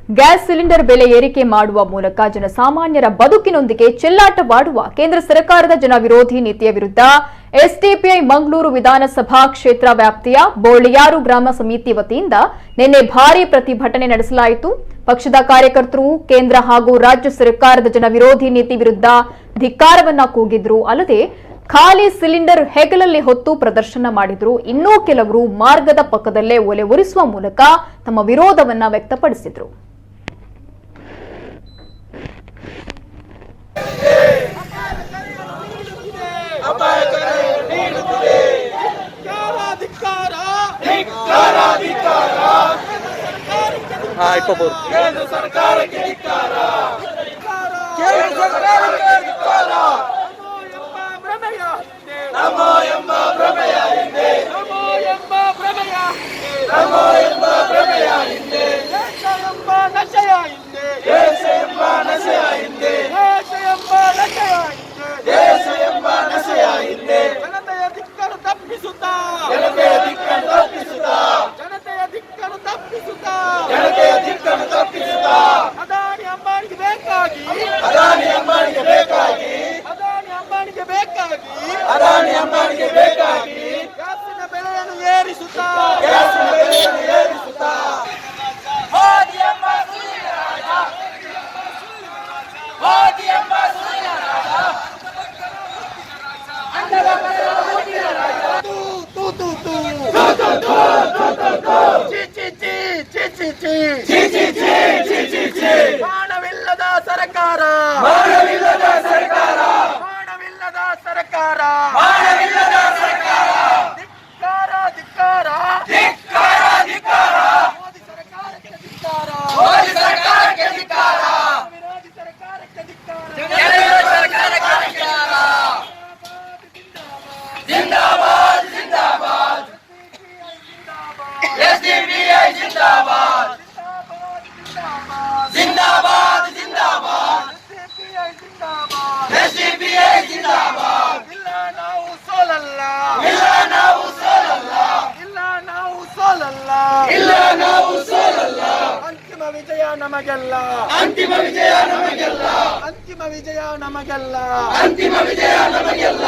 Gas cylinder ಬೆಲೆ ಏರಿಕೆ ಮಾಡುವ ಮೂಲಕ ಜನಸಾಮಾನ್ಯರ ಬದುಕಿನೊಂದಿಗೆ ಚೆಲ್ಲಾಟವಾಡುವ ಕೇಂದ್ರ ಸರ್ಕಾರದ ಜನವಿರೋಧಿ ನೀತಿಯ ವಿರುದ್ಧ ಎಸ್ಡಿಪಿಐ ಮಂಗಳೂರು ವಿಧಾನಸಭಾ ಕ್ಷೇತ್ರ ವ್ಯಾಪ್ತಿಯ ಬೋಳಿಯಾರು ಗ್ರಾಮ ಸಮಿತಿ ವತಿಯಿಂದ ನಿನ್ನೆ ಭಾರೀ ಪ್ರತಿಭಟನೆ ನಡೆಸಲಾಯಿತು। ಪಕ್ಷದ ಕಾರ್ಯಕರ್ತರು ಕೇಂದ್ರ ಹಾಗೂ ರಾಜ್ಯ ಸರ್ಕಾರದ ಜನವಿರೋಧಿ ನೀತಿ ವಿರುದ್ಧ ಧಿಕ್ಕಾರವನ್ನ ಕೂಗಿದ್ರು। ಅಲ್ಲದೆ ಖಾಲಿ ಸಿಲಿಂಡರ್ ಹೆಗಲಲ್ಲಿ ಹೊತ್ತು ಪ್ರದರ್ಶನ ಮಾಡಿದ್ರು। ಇನ್ನೂ ಕೆಲವರು ಮಾರ್ಗದ ಪಕ್ಕದಲ್ಲೇ ಒಲೆ ಉರಿಸುವ ಮೂಲಕ ತಮ್ಮ ವಿರೋಧವನ್ನ ವ್ಯಕ್ತಪಡಿಸಿದ್ರು। ಕೇಂದ್ರ ಸರ್ಕಾರಕ್ಕೆ ಧಿಕ್ಕಾರ, ಕೇಂದ್ರ ಸರ್ಕಾರಕ್ಕೆ ಧಿಕ್ಕಾರ, ನಮೋ ಎಂಬ ಭ್ರಮೆಯ ಹಿಂದೆ, ನಮೋ ಎಂಬ ಭ್ರಮೆಯ ಹಿಂದೆ, ನಮೋ ಎಂಬ ಭ್ರಮೆಯ ಹಿಂದೆ, ದೇಶ ಎಂಬ ನಶೆಯ ಹಿಂದೆ, ದೇಶ ಎಂಬ ನಶೆಯ ಹಿಂದೆ, ದೇಶ ಎಂಬ ನಶೆಯ ಹಿಂದೆ, ದೇಶ ಎಂಬ ನಶೆಯ ಹಿಂದೆ, ಜನತೆಯ ದಿಕ್ಕನ್ನು ತಪ್ಪಿಸುತ್ತಾ, ಜನತೆಯ ದಿಕ್ಕನ್ನು ತಪ್ಪಿಸುತ್ತಾ, ಜನತೆಯ ದಿಕ್ಕನ್ನು ತಪ್ಪಿಸುತ್ತಾ, ಜನತೆಯ ದಿಕ್ಕನ್ನು ತಪ್ಪಿಸುತ್ತಾ, ಅದಾನಿ ಅಂಬಾನಿಗೆ ಬೇಕಾಗಿ, ಅದಾನಿ ಅಂಬಾನಿಗೆ ಬೇಕಾಗಿ, ಅದಾನಿ ಅಂಬಾನಿಗೆ ಬೇಕಾಗಿ, ಅದಾನಿ ಅಂಬಾನಿಗೆ ಬೇಕಾಗಿ ಗ್ಯಾಸಿನ ಬೆಲೆಯನ್ನು ಏರಿಸುತ್ತಾ, ಗ್ಯಾಸಿನ ಬೆಲೆಯನ್ನು ಏರಿಸುತ್ತಾ, ಮೋದಿ ಎಂಬ ಸುಳ್ಳಿನ ರಾಜ, ಮೋದಿ ಎಂಬ ಸುಳ್ಳಿನ ರಾಜ, ಅಂಡದ ಪಡೆದ ಮುಟ್ಟಿನ ರಾಜ, ತೂ ತೂ ತೂ ತೂ ತೂ ತೂ ತೂ ತೂ ಚಿ ಚಿ ಚಿ ಚಿ ಚಿ ಚಿ ಚಿ ಚಿ ಚಿ ಚಿ ಚಿ ಮಾನವಿಲ್ಲದ ಸರ್ಕಾರ, ಮಾನವಿಲ್ಲದ ಸರ್ಕಾರ, ಮಾನವಿಲ್ಲದ ಸರ್ಕಾರ, ಮಾನವಿಲ್ಲದ ಸರ್ಕಾರ, ಧಿಕ್ಕಾರ ಧಿಕ್ಕಾರ ಧಿಕ್ಕಾರ ಧಿಕ್ಕಾರ, ಮೋದಿ ಸರ್ಕಾರಕ್ಕೆ ಧಿಕ್ಕಾರ, ಮೋದಿ ಸರ್ಕಾರಕ್ಕೆ ಧಿಕ್ಕಾರ, ವಿರೋಧಿ ಸರ್ಕಾರಕ್ಕೆ ಧಿಕ್ಕಾರ, ಕೇಂದ್ರ ಸರ್ಕಾರಕ್ಕೆ ಧಿಕ್ಕಾರ, ಜಿಂದಾಬಾದ್ ಜಿಂದಾಬಾದ್ ಎಸ್ಡಿಪಿಐ ಜಿಂದಾಬಾದ್, ಜಿಂದಾಬಾದ್ ಜಿಂದಾಬಾದ್ ಎಸ್ಡಿಪಿಐ ಜಿಂದಾಬಾದ್, ಇಲ್ಲ ನಾವು ಸೋಲಲ್ಲ, ಇಲ್ಲ ನಾವು ಸೋಲಲ್ಲ, ಇಲ್ಲ ನಾವು ಸೋಲಲ್ಲ, ಇಲ್ಲ ನಾವು ಸೋಲಲ್ಲ, ಅಂತಿಮ ವಿಜಯ ನಮಗೆಲ್ಲ, ಅಂತಿಮ ವಿಜಯ ನಮಗೆಲ್ಲ, ಅಂತಿಮ ವಿಜಯ ನಮಗೆಲ್ಲ, ಅಂತಿಮ ವಿಜಯ ನಮಗೆಲ್ಲ।